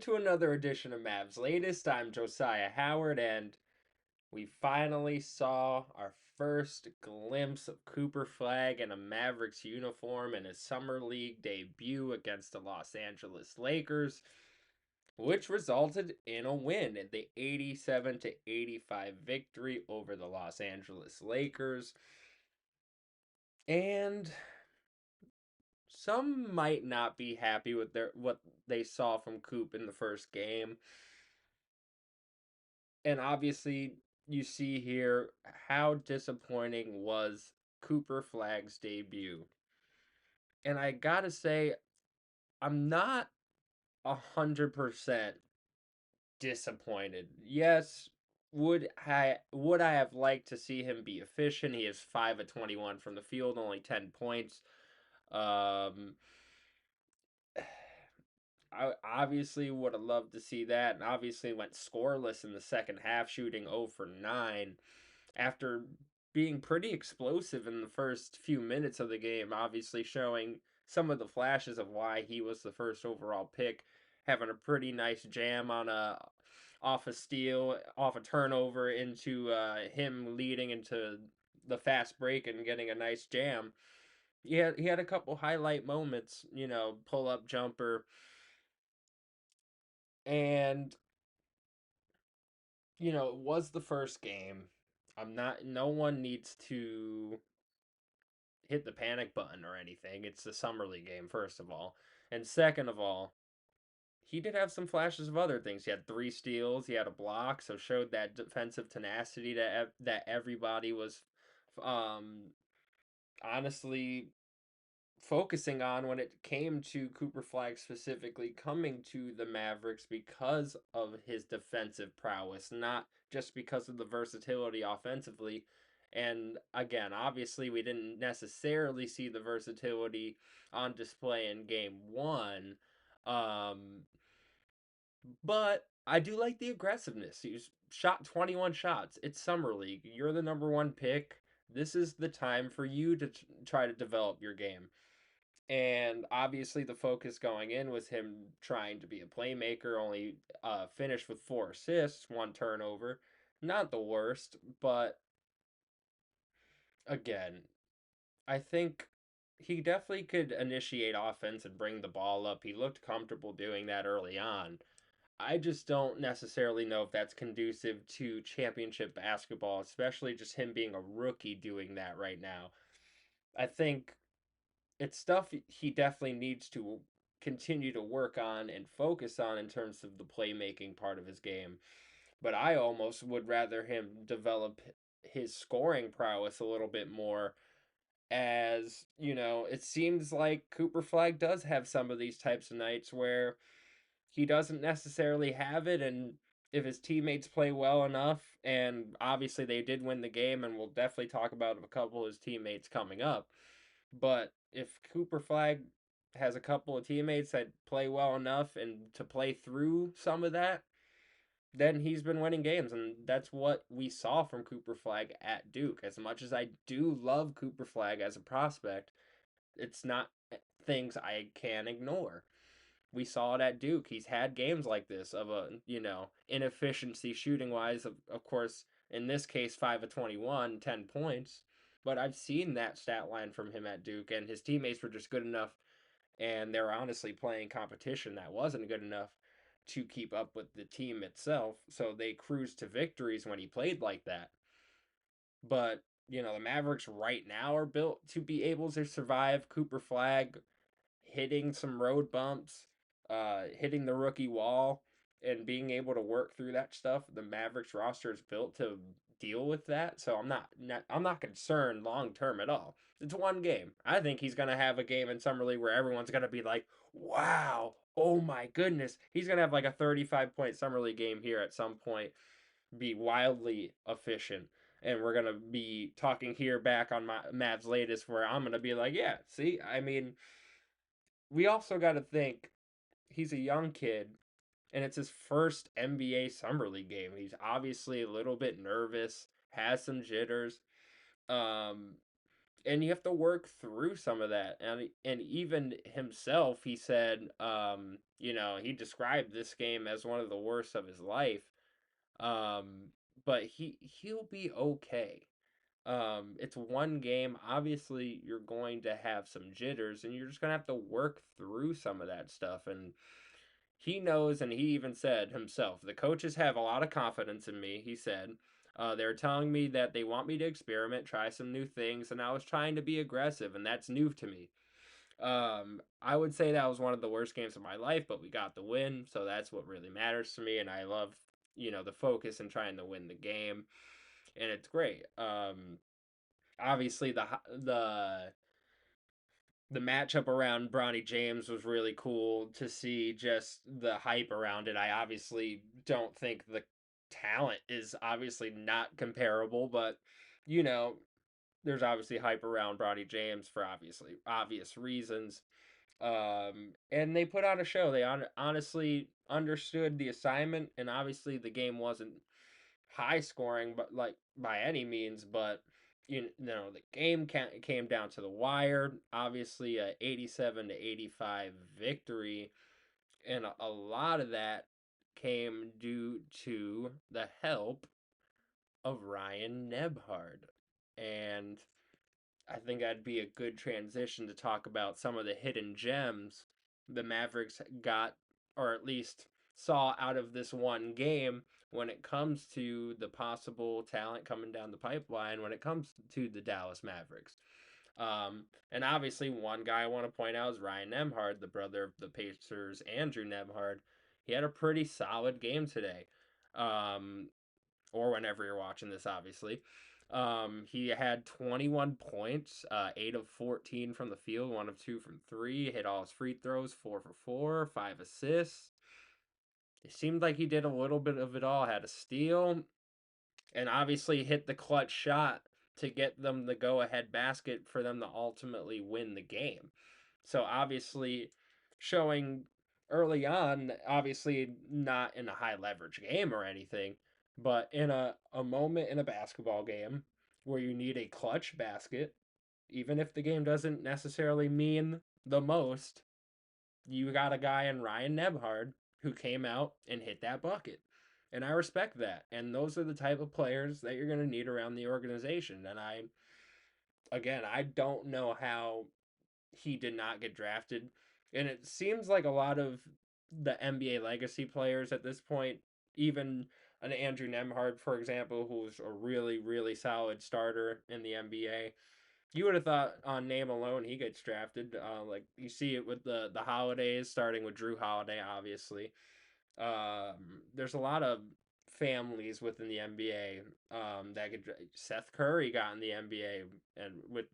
To another edition of Mavs Latest. I'm Josyah Howard, and we finally saw our first glimpse of Cooper Flagg in a Mavericks uniform in his Summer League debut against the Los Angeles Lakers, which resulted in a win in the 87-85 victory over the Los Angeles Lakers. And some might not be happy with what they saw from Coop in the first game. And obviously, you see here how disappointing was Cooper Flagg's debut. And I gotta say, I'm not 100% disappointed. Yes, would I have liked to see him be efficient? He is 5 of 21 from the field, only 10 points. Um, I obviously would have loved to see that, and obviously went scoreless in the second half, shooting 0 for 9 after being pretty explosive in the first few minutes of the game, obviously showing some of the flashes of why he was the first overall pick, having a pretty nice jam on a off a steal, off a turnover into him leading into the fast break and getting a nice jam. He had a couple highlight moments, pull up jumper, and it was the first game. I'm not no one needs to hit the panic button or anything. It's the summer league game, first of all. And second of all, he did have some flashes of other things. He had 3 steals, he had a block, so showed that defensive tenacity that everybody was um honestly focusing on when it came to Cooper Flagg specifically coming to the Mavericks because of his defensive prowess, not just because of the versatility offensively. And again, obviously, we didn't necessarily see the versatility on display in game one. Um, but I do like the aggressiveness. He's shot 21 shots. It's Summer League. You're the number one pick. This is the time for you to try to develop your game. And obviously, the focus going in was him trying to be a playmaker. Only finished with 4 assists, 1 turnover. Not the worst, but again, I think he definitely could initiate offense and bring the ball up. He looked comfortable doing that early on. I just don't necessarily know if that's conducive to championship basketball, especially just him being a rookie doing that right now. I think it's stuff he definitely needs to continue to work on and focus on in terms of the playmaking part of his game. But I almost would rather him develop his scoring prowess a little bit more, as it seems like Cooper Flagg does have some of these types of nights where he doesn't necessarily have it, and if his teammates play well enough, and obviously they did win the game, and we'll definitely talk about a couple of his teammates coming up, but if Cooper Flagg has a couple of teammates that play well enough and to play through some of that, then he's been winning games, and that's what we saw from Cooper Flagg at Duke. As much as I do love Cooper Flagg as a prospect, it's not things I can ignore. We saw it at Duke. He's had games like this of a, inefficiency shooting wise. Of course, in this case, 5 of 21, 10 points. But I've seen that stat line from him at Duke, and his teammates were just good enough, and they were honestly playing competition that wasn't good enough to keep up with the team itself. So they cruised to victories when he played like that. But, the Mavericks right now are built to be able to survive Cooper Flagg hitting some road bumps, hitting the rookie wall, and being able to work through that stuff. The Mavericks roster is built to deal with that, so I'm not concerned long term at all. It's one game. I think he's gonna have a game in summer league where everyone's gonna be like, "Wow, oh my goodness!" He's gonna have like a 35-point summer league game here at some point, be wildly efficient. And we're gonna be talking here back on my Mavs latest, where I'm gonna be like, yeah, see, I mean, we also got to think he's a young kid, and it's his first NBA Summer League game. He's obviously a little bit nervous, has some jitters. Um, and you have to work through some of that. And even himself, he said, he described this game as one of the worst of his life. Um, but he'll be okay. It's one game. Obviously, you're going to have some jitters, and you're just gonna have to work through some of that stuff. And he knows, and he even said himself, the coaches have a lot of confidence in me. He said, they're telling me that they want me to experiment, try some new things, and I was trying to be aggressive, and that's new to me. I would say that was one of the worst games of my life, but we got the win, so that's what really matters to me, and I love, the focus and trying to win the game, and it's great. Obviously the matchup around Bronny James was really cool to see, just the hype around it. I obviously don't think the talent is obviously not comparable, but you know, there's obviously hype around Bronny James for obviously obvious reasons. And they put on a show. They honestly understood the assignment, and obviously the game wasn't high scoring, but like by any means, but the game came down to the wire. Obviously, a 87-85 victory, and a lot of that came due to the help of Ryan Nebhard. And I think that'd be a good transition to talk about some of the hidden gems the Mavericks got, or at least saw out of this one game when it comes to the possible talent coming down the pipeline when it comes to the Dallas Mavericks. And obviously, one guy I want to point out is Ryan Nembhard, the brother of the Pacers' Andrew Nembhard. He had a pretty solid game today. Um, or whenever you're watching this, obviously. He had 21 points, 8 of 14 from the field, 1 of 2 from 3, hit all his free throws, 4 for 4, 5 assists. It seemed like he did a little bit of it all, had a steal, and obviously hit the clutch shot to get them the go ahead basket for them to ultimately win the game. So obviously showing early on, obviously not in a high leverage game or anything, but in a moment in a basketball game where you need a clutch basket, even if the game doesn't necessarily mean the most, you got a guy in Ryan Nebhard who came out and hit that bucket. And I respect that. And those are the type of players that you're going to need around the organization. And I don't know how he did not get drafted. And it seems like a lot of the NBA legacy players at this point, even an Andrew Nemhard, for example, who's a really, really solid starter in the NBA, you would have thought on name alone he gets drafted. Like you see it with the holidays, starting with Drew Holiday, obviously. There's a lot of families within the NBA that could. Seth Curry got in the NBA, and with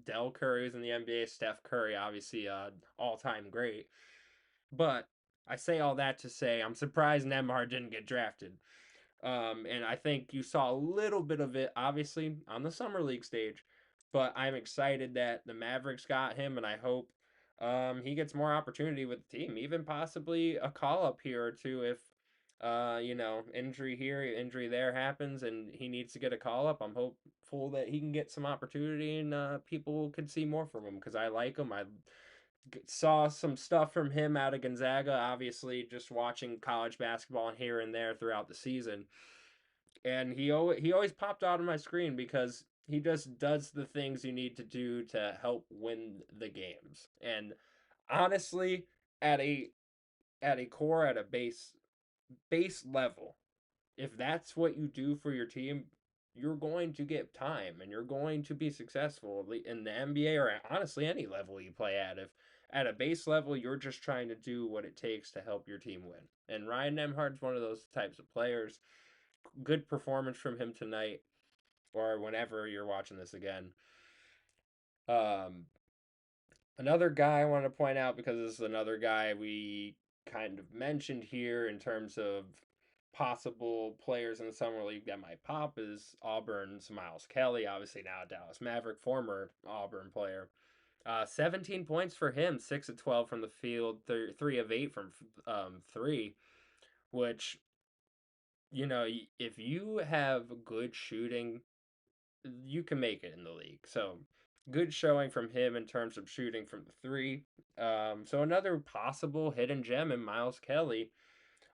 Del Curry was in the NBA. Steph Curry, obviously, all time great. But I say all that to say I'm surprised Nemhard didn't get drafted. And I think you saw a little bit of it, obviously, on the summer league stage. But I'm excited that the Mavericks got him, and I hope he gets more opportunity with the team, even possibly a call up here or two if injury here, injury there happens, and he needs to get a call up. I'm hopeful that he can get some opportunity and people can see more from him because I like him. I saw some stuff from him out of Gonzaga, obviously, just watching college basketball here and there throughout the season. And he always popped out on my screen because he just does the things you need to do to help win the games. And honestly, at a core, at a base level, if that's what you do for your team, you're going to get time and you're going to be successful in the NBA or honestly any level you play at. If at a base level you're just trying to do what it takes to help your team win. And Ryan Nemhard's one of those types of players. Good performance from him tonight or whenever you're watching this again. Um, Another guy I want to point out because this is another guy we kind of mentioned here in terms of possible players in the summer league that might pop is Auburn's Miles Kelly, obviously now a Dallas Maverick, former Auburn player. 17 points for him, 6 of 12 from the field, 3 of 8 from three, which if you have good shooting, you can make it in the league. So Good showing from him in terms of shooting from the three. So another possible hidden gem in Miles Kelly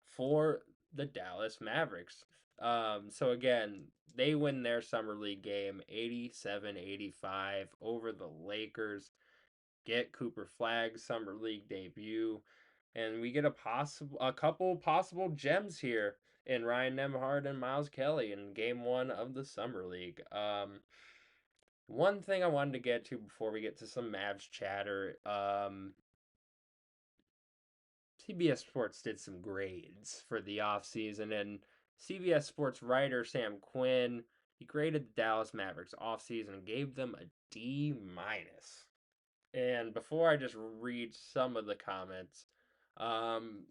for the Dallas Mavericks. So again, they win their summer league game 87-85 over the Lakers. Get Cooper Flagg's summer league debut, and we get a couple possible gems here in Ryan Nembhard and Miles Kelly in game one of the summer league. One thing I wanted to get to before we get to some Mavs chatter. CBS Sports did some grades for the offseason, and CBS Sports writer Sam Quinn, he graded the Dallas Mavericks offseason and gave them a D minus. And before I just read some of the comments, um,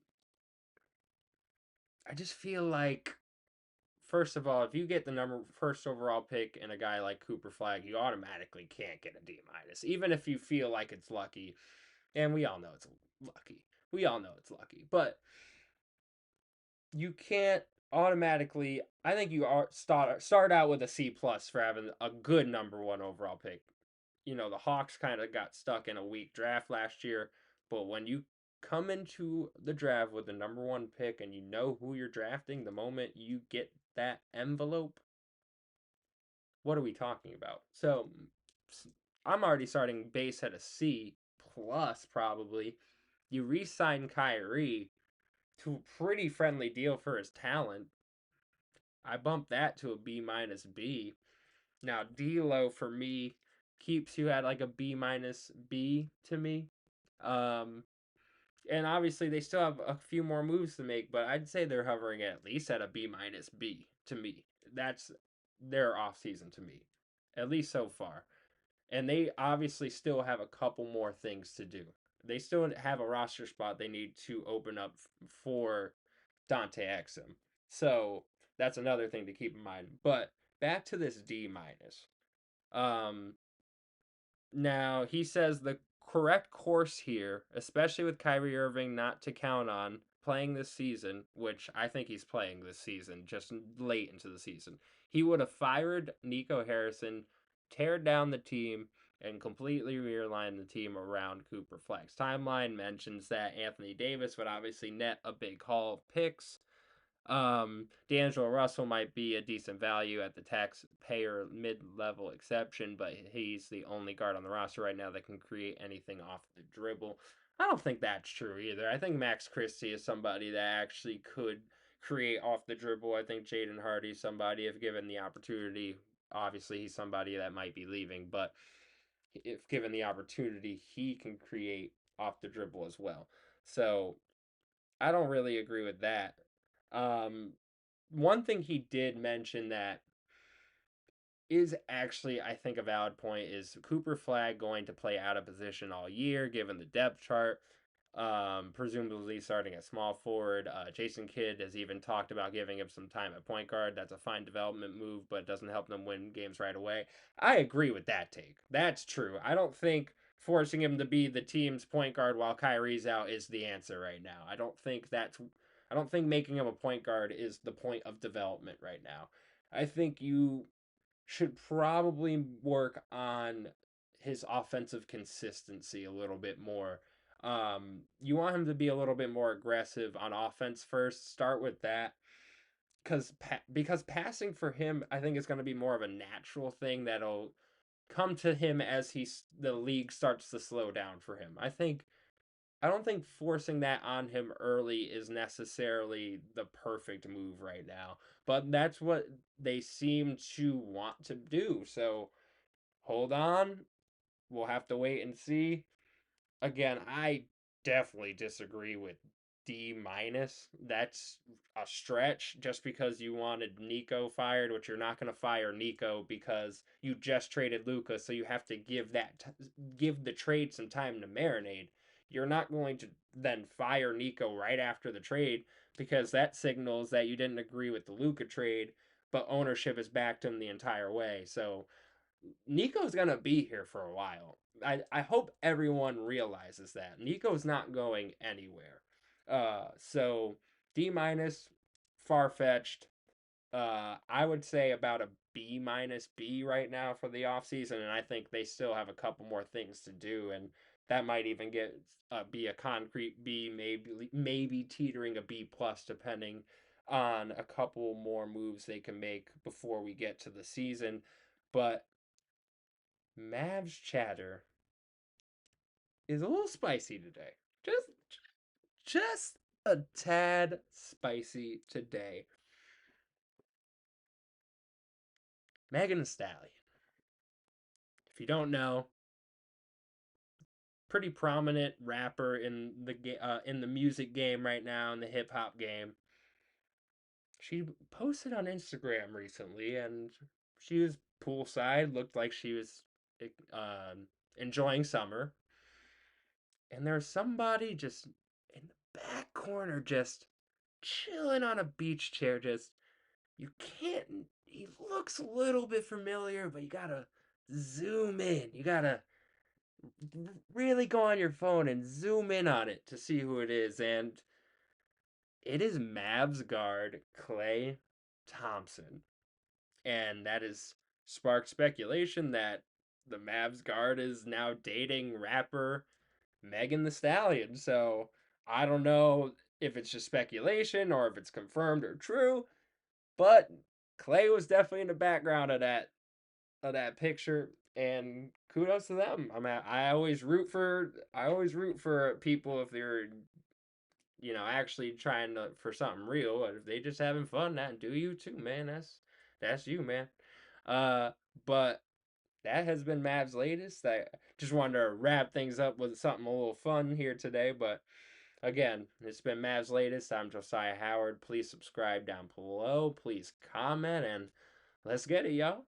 I just feel like, first of all, if you get the number first overall pick and a guy like Cooper Flagg, you automatically can't get a D minus, even if you feel like it's lucky. And we all know it's lucky. We all know it's lucky, but you can't automatically. I think you are start out with a C plus for having a good number one overall pick. You know, the Hawks kind of got stuck in a weak draft last year, but when you come into the draft with the number one pick and you know who you're drafting the moment you get that envelope, what are we talking about? So I'm already starting base at a C plus probably. You re-sign Kyrie to a pretty friendly deal for his talent. I bumped that to a B minus B. Now D'Lo for me keeps you at like a B minus B to me. Um, and obviously they still have a few more moves to make, but I'd say they're hovering at least at a B minus B to me. That's their off season to me, at least so far. And they obviously still have a couple more things to do. They still have a roster spot they need to open up for Dante Exum. So that's another thing to keep in mind. But back to this D minus. Um, Now he says the correct course here, especially with Kyrie Irving not to count on playing this season, which I think he's playing this season, just late into the season. He would have fired Nico Harrison, tear down the team, and completely realign the team around Cooper Flagg's timeline. Mentions that Anthony Davis would obviously net a big haul of picks. D'Angelo Russell might be a decent value at the taxpayer mid-level exception, but he's the only guard on the roster right now that can create anything off the dribble. I don't think that's true either. I think Max Christie is somebody that actually could create off the dribble. I think Jaden Hardy's somebody if given the opportunity. Obviously, he's somebody that might be leaving, but if given the opportunity, he can create off the dribble as well. So I don't really agree with that. Um, One thing he did mention that is actually, I think, a valid point is Cooper Flagg going to play out of position all year, given the depth chart. Presumably starting at small forward. Jason Kidd has even talked about giving him some time at point guard. That's a fine development move, but doesn't help them win games right away. I agree with that take. That's true. I don't think forcing him to be the team's point guard while Kyrie's out is the answer right now. I don't think making him a point guard is the point of development right now. I think you should probably work on his offensive consistency a little bit more. You want him to be a little bit more aggressive on offense first. Start with that because passing for him, I think is going to be more of a natural thing that'll come to him as the league starts to slow down for him. I don't think forcing that on him early is necessarily the perfect move right now, but that's what they seem to want to do. So hold on. We'll have to wait and see. Again, I definitely disagree with D minus. That's a stretch just because you wanted Nico fired, which you're not going to fire Nico because you just traded Luca, so you have to give the trade some time to marinate. You're not going to then fire Nico right after the trade because that signals that you didn't agree with the Luca trade, but ownership has backed him the entire way. So Nico's gonna be here for a while. I hope everyone realizes that Nico's not going anywhere. So D minus, far fetched. I would say about a B minus B right now for the offseason, and I think they still have a couple more things to do, and that might even get be a concrete B, maybe teetering a B plus, depending on a couple more moves they can make before we get to the season. But Mavs chatter is a little spicy today. Just just a tad spicy today. Megan Thee Stallion. If you don't know, pretty prominent rapper in the music game right now, in the hip hop game. She posted on Instagram recently, and she was poolside, looked like she was um, enjoying summer, and there's somebody just in the back corner, just chilling on a beach chair. Just you can't. He looks a little bit familiar, but you gotta zoom in. You gotta really go on your phone and zoom in on it to see who it is. And it is Mavs guard Klay Thompson. And that has sparked speculation that the Mavs guard is now dating rapper Megan the Stallion. So I don't know if it's just speculation or if it's confirmed or true, but Klay was definitely in the background of that picture, and kudos to them. I mean, I always root for people if they're actually trying for something real. If they just having fun, that do you too, man. That's you, man. Uh, but that has been Mavs latest. I just wanted to wrap things up with something a little fun here today. But again, it's been Mavs latest. I'm Josyah Howard. Please subscribe down below. Please comment, and let's get it, y'all.